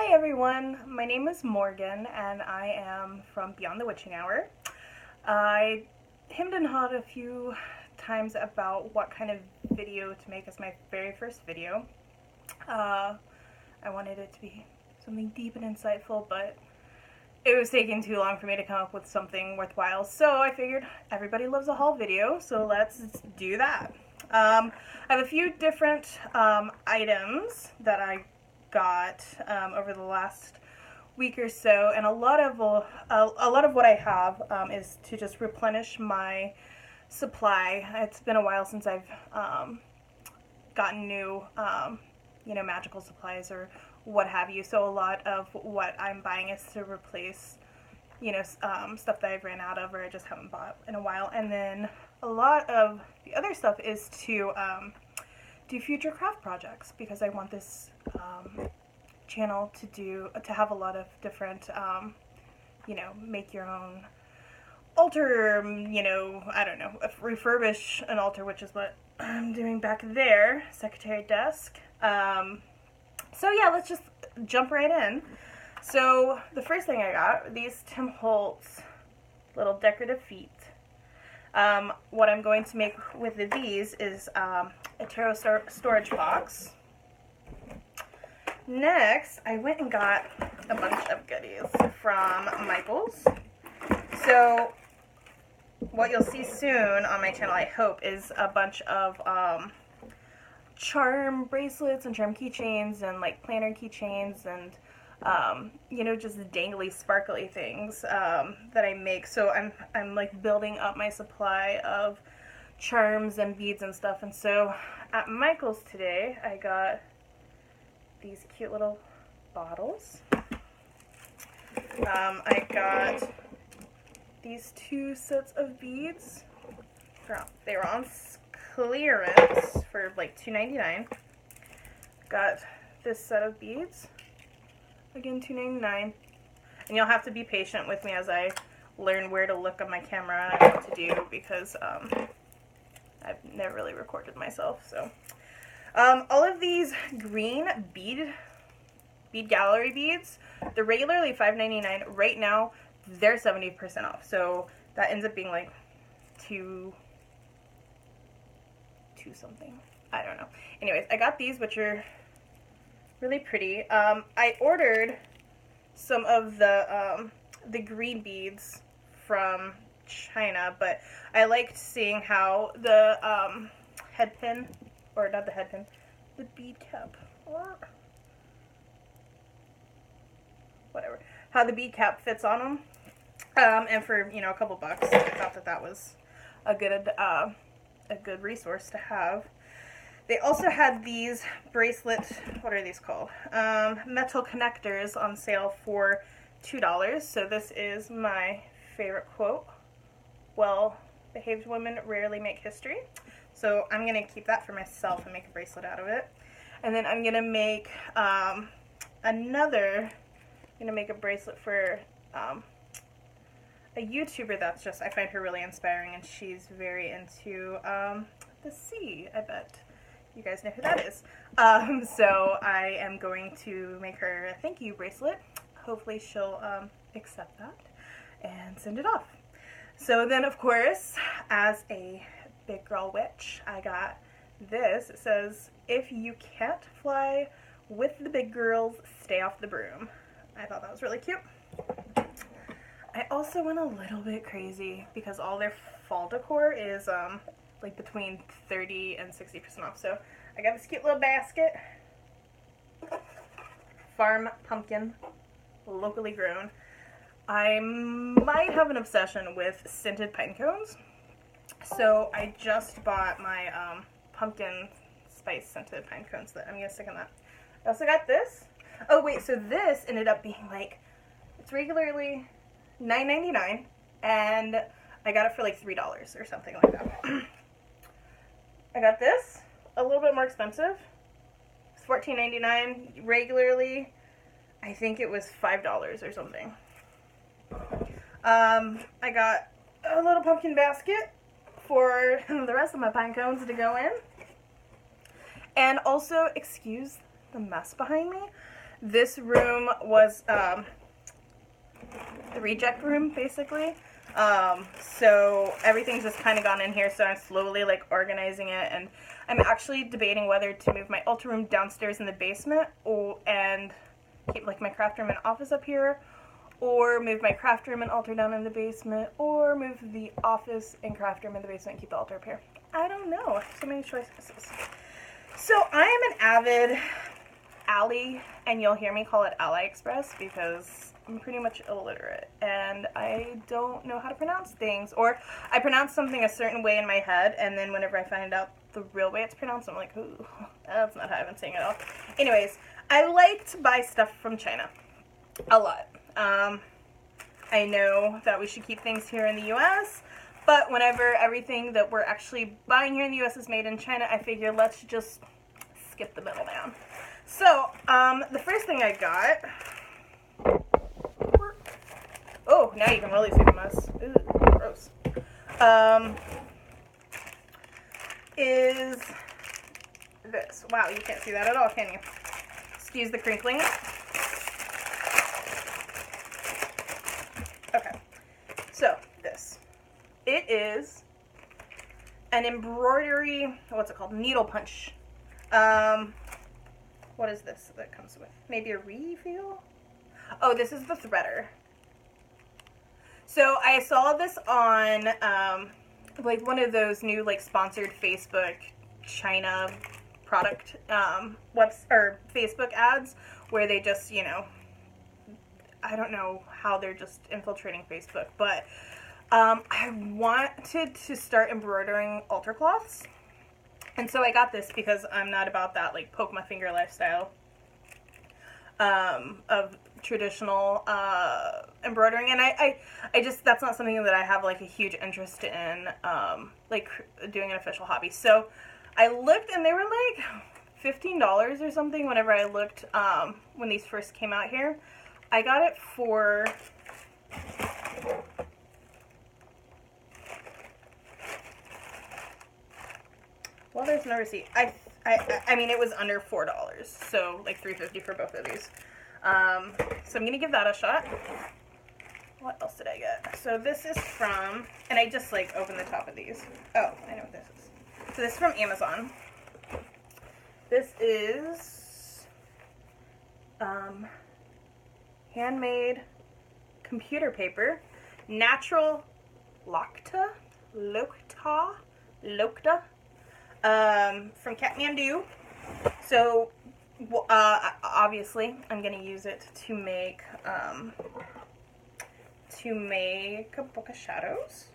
Hi everyone, my name is Morgan and I am from Beyond the Witching Hour. I hemmed and hawed a few times about what kind of video to make as my very first video. I wanted it to be something deep and insightful, but it was taking too long for me to come up with something worthwhile, so I figured everybody loves a haul video, so let's do that. I have a few different items that I got over the last week or so, and a lot of what I have is to just replenish my supply. It's been a while since I've gotten new magical supplies or what have you, so a lot of what I'm buying is to replace stuff that I've ran out of or I just haven't bought in a while. And then a lot of the other stuff is to do future craft projects, because I want this channel to have a lot of different make your own altar, I don't know, refurbish an altar, which is what I'm doing back there, secretary desk. So yeah, let's just jump right in. So the first thing I got, these Tim Holtz little decorative feet. What I'm going to make with these is a tarot storage box. Next, I went and got a bunch of goodies from Michael's. So what you'll see soon on my channel, I hope, is a bunch of charm bracelets and charm keychains and like planner keychains and just dangly sparkly things that I make. So I'm like building up my supply of charms and beads and stuff. And so at Michael's today I got these cute little bottles. I got these two sets of beads. They were on clearance for like $2.99. Got this set of beads, again $2.99, and you'll have to be patient with me as I learn where to look on my camera and what to do, because I've never really recorded myself. So all of these green bead gallery beads, they're regularly $5.99. Right now they're 70% off, so that ends up being like two something, I don't know. Anyways, I got these, which are really pretty. I ordered some of the green beads from China, but I liked seeing how the head pin, or not the head pin, the bead cap, or whatever, how the bead cap fits on them. And for a couple bucks, I thought that was a good resource to have. They also had these bracelet, what are these called? Metal connectors on sale for $2. So this is my favorite quote: "Well-behaved women rarely make history." So I'm going to keep that for myself and make a bracelet out of it. And then I'm going to make a bracelet for a YouTuber that's I find her really inspiring, and she's very into the sea. I bet you guys know who that is. So I am going to make her a thank you bracelet. Hopefully she'll accept that and send it off. So then, of course, as a big girl witch, I got this. It says, "If you can't fly with the big girls, stay off the broom." I thought that was really cute. I also went a little bit crazy because all their fall decor is like between 30 and 60% off. So I got this cute little basket. Farm pumpkin, locally grown. I might have an obsession with scented pine cones. So I just bought my pumpkin spice scented pine cones that I'm going to stick in that. I also got this. Oh wait, so this ended up being like, it's regularly $9.99, and I got it for like $3 or something like that. I got this, a little bit more expensive. It's $14.99. Regularly, I think it was $5 or something. I got a little pumpkin basket for the rest of my pine cones to go in. And also, excuse the mess behind me. This room was the reject room, basically. So everything's just kind of gone in here, so I'm slowly like organizing it, and I'm actually debating whether to move my ultra room downstairs in the basement and keep like my craft room and office up here, or move my craft room and altar down in the basement, or move the office and craft room in the basement and keep the altar up here. I don't know. So many choices. So I am an avid Ally, and you'll hear me call it AliExpress because I'm pretty much illiterate and I don't know how to pronounce things, or I pronounce something a certain way in my head, and then whenever I find out the real way it's pronounced, I'm like, ooh, that's not how I've been saying it all. Anyways, I like to buy stuff from China. A lot. I know that we should keep things here in the US, but whenever everything that we're actually buying here in the US is made in China, I figure let's just skip the middleman. So, the first thing I got, oh, now you can really see the mess. Ooh, gross. Is this. Wow, you can't see that at all, can you? Excuse the crinkling. Okay, so this. It is an embroidery, what's it called? Needle punch. What is this that comes with? Maybe a refill? Oh, this is the threader. So I saw this on like one of those new like sponsored Facebook China product or Facebook ads where they just, you know, I don't know how they're just infiltrating Facebook, but I wanted to start embroidering altar cloths. And so I got this because I'm not about that like poke my finger lifestyle of traditional embroidering, and I just, that's not something that I have like a huge interest in like doing an official hobby. So I looked and they were like $15 or something whenever I looked when these first came out here. I got it for well, there's no receipt. I mean, it was under $4, so like $3.50 for both of these. So I'm gonna give that a shot. What else did I get? So this is from, and I just like opened the top of these. Oh, I know what this is. So this is from Amazon. This is handmade computer paper, natural Lokta from Kathmandu. So obviously I'm gonna use it to make a book of shadows.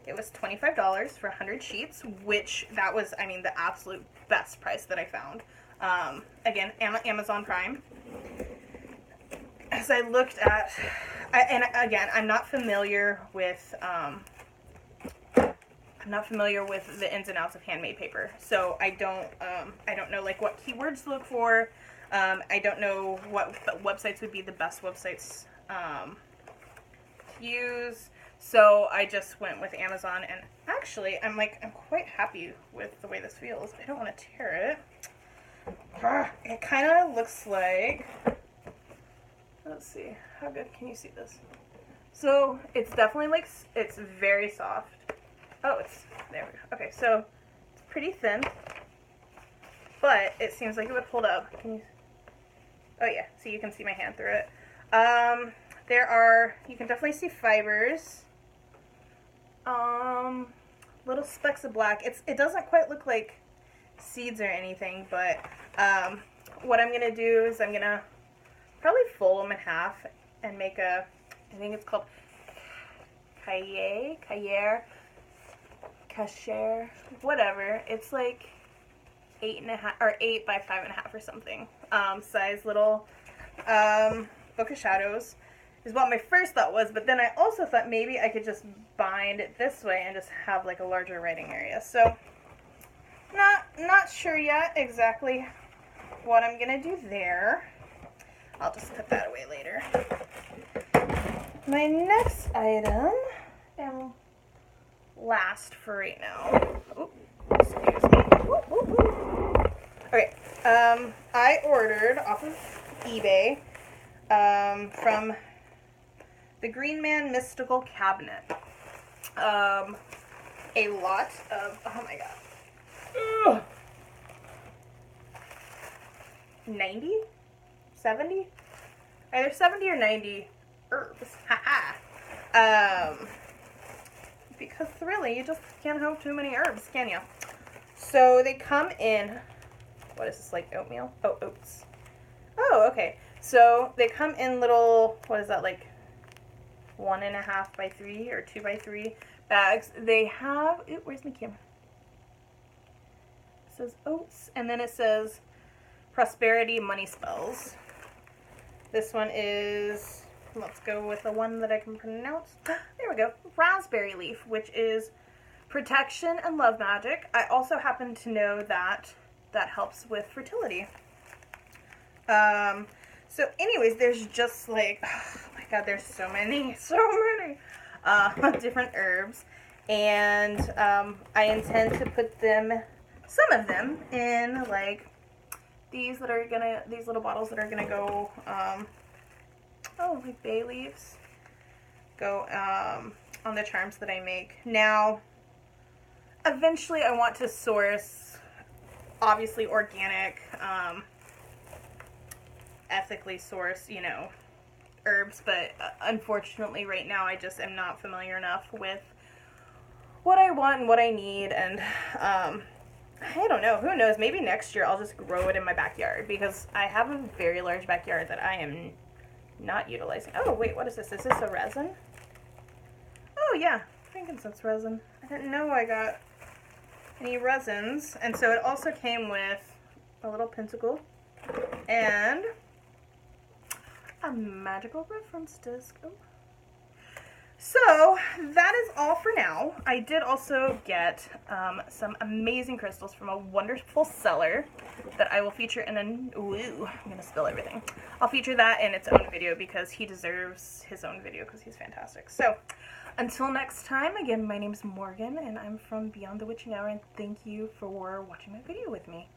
It was $25 for 100 sheets, which that was, I mean, the absolute best price that I found. Again, Amazon Prime. As I looked at, and again, I'm not familiar with the ins and outs of handmade paper, so I don't know like what keywords to look for. I don't know what websites would be the best websites to use. So I just went with Amazon, and actually I'm quite happy with the way this feels. I don't want to tear it. It kind of looks like, let's see, how good can you see this? So it's definitely like, it's very soft. Oh, there we go. Okay, so it's pretty thin, but it seems like it would hold up. Can you? Oh yeah, so you can see my hand through it. You can definitely see fibers. Little specks of black. It doesn't quite look like seeds or anything, but what I'm gonna do is I'm gonna probably fold them in half and make I think it's called cahier, whatever. It's like 8.5 or 8 by 5.5 or something. Size little book of shadows is what my first thought was, but then I also thought maybe I could just bind it this way and just have like a larger writing area. So not sure yet exactly what I'm gonna do there. I'll just put that away later. My next item, and last for right now. Ooh, excuse me. Okay, I ordered off of eBay from the Green Man Mystical Cabinet. A lot of, oh my god, ugh. 90? 70? Either 70 or 90 herbs. Haha. Because really, you just can't have too many herbs, can you? So they come in, what is this, like oatmeal? Oh, oats. Oh, okay. So they come in little, what is that, like 1.5 by 3 or 2 by 3 bags. They have, ooh, where's my camera? It says oats, and then it says prosperity money spells. This one is, let's go with the one that I can pronounce. There we go. Raspberry leaf, which is protection and love magic. I also happen to know that that helps with fertility. So anyways, there's just like, oh my god, there's so many different herbs. And I intend to put them, some of them, in like these little bottles that are gonna go, like bay leaves, go on the charms that I make. Now, eventually I want to source, obviously organic, ethically sourced, you know, herbs, but unfortunately right now I just am not familiar enough with what I want and what I need, and I don't know, who knows, maybe next year I'll just grow it in my backyard, because I have a very large backyard that I am not utilizing. Oh wait, what is this? Is this a resin? Oh yeah, frankincense resin. I didn't know I got any resins. And so it also came with a little pentacle and a magical reference disc. Oh. So that is all for now. I did also get some amazing crystals from a wonderful seller that I will feature in a, ooh, I'm gonna spill everything. I'll feature that in its own video because he deserves his own video because he's fantastic. So until next time, again, my name is Morgan and I'm from Beyond the Witching Hour, and thank you for watching my video with me.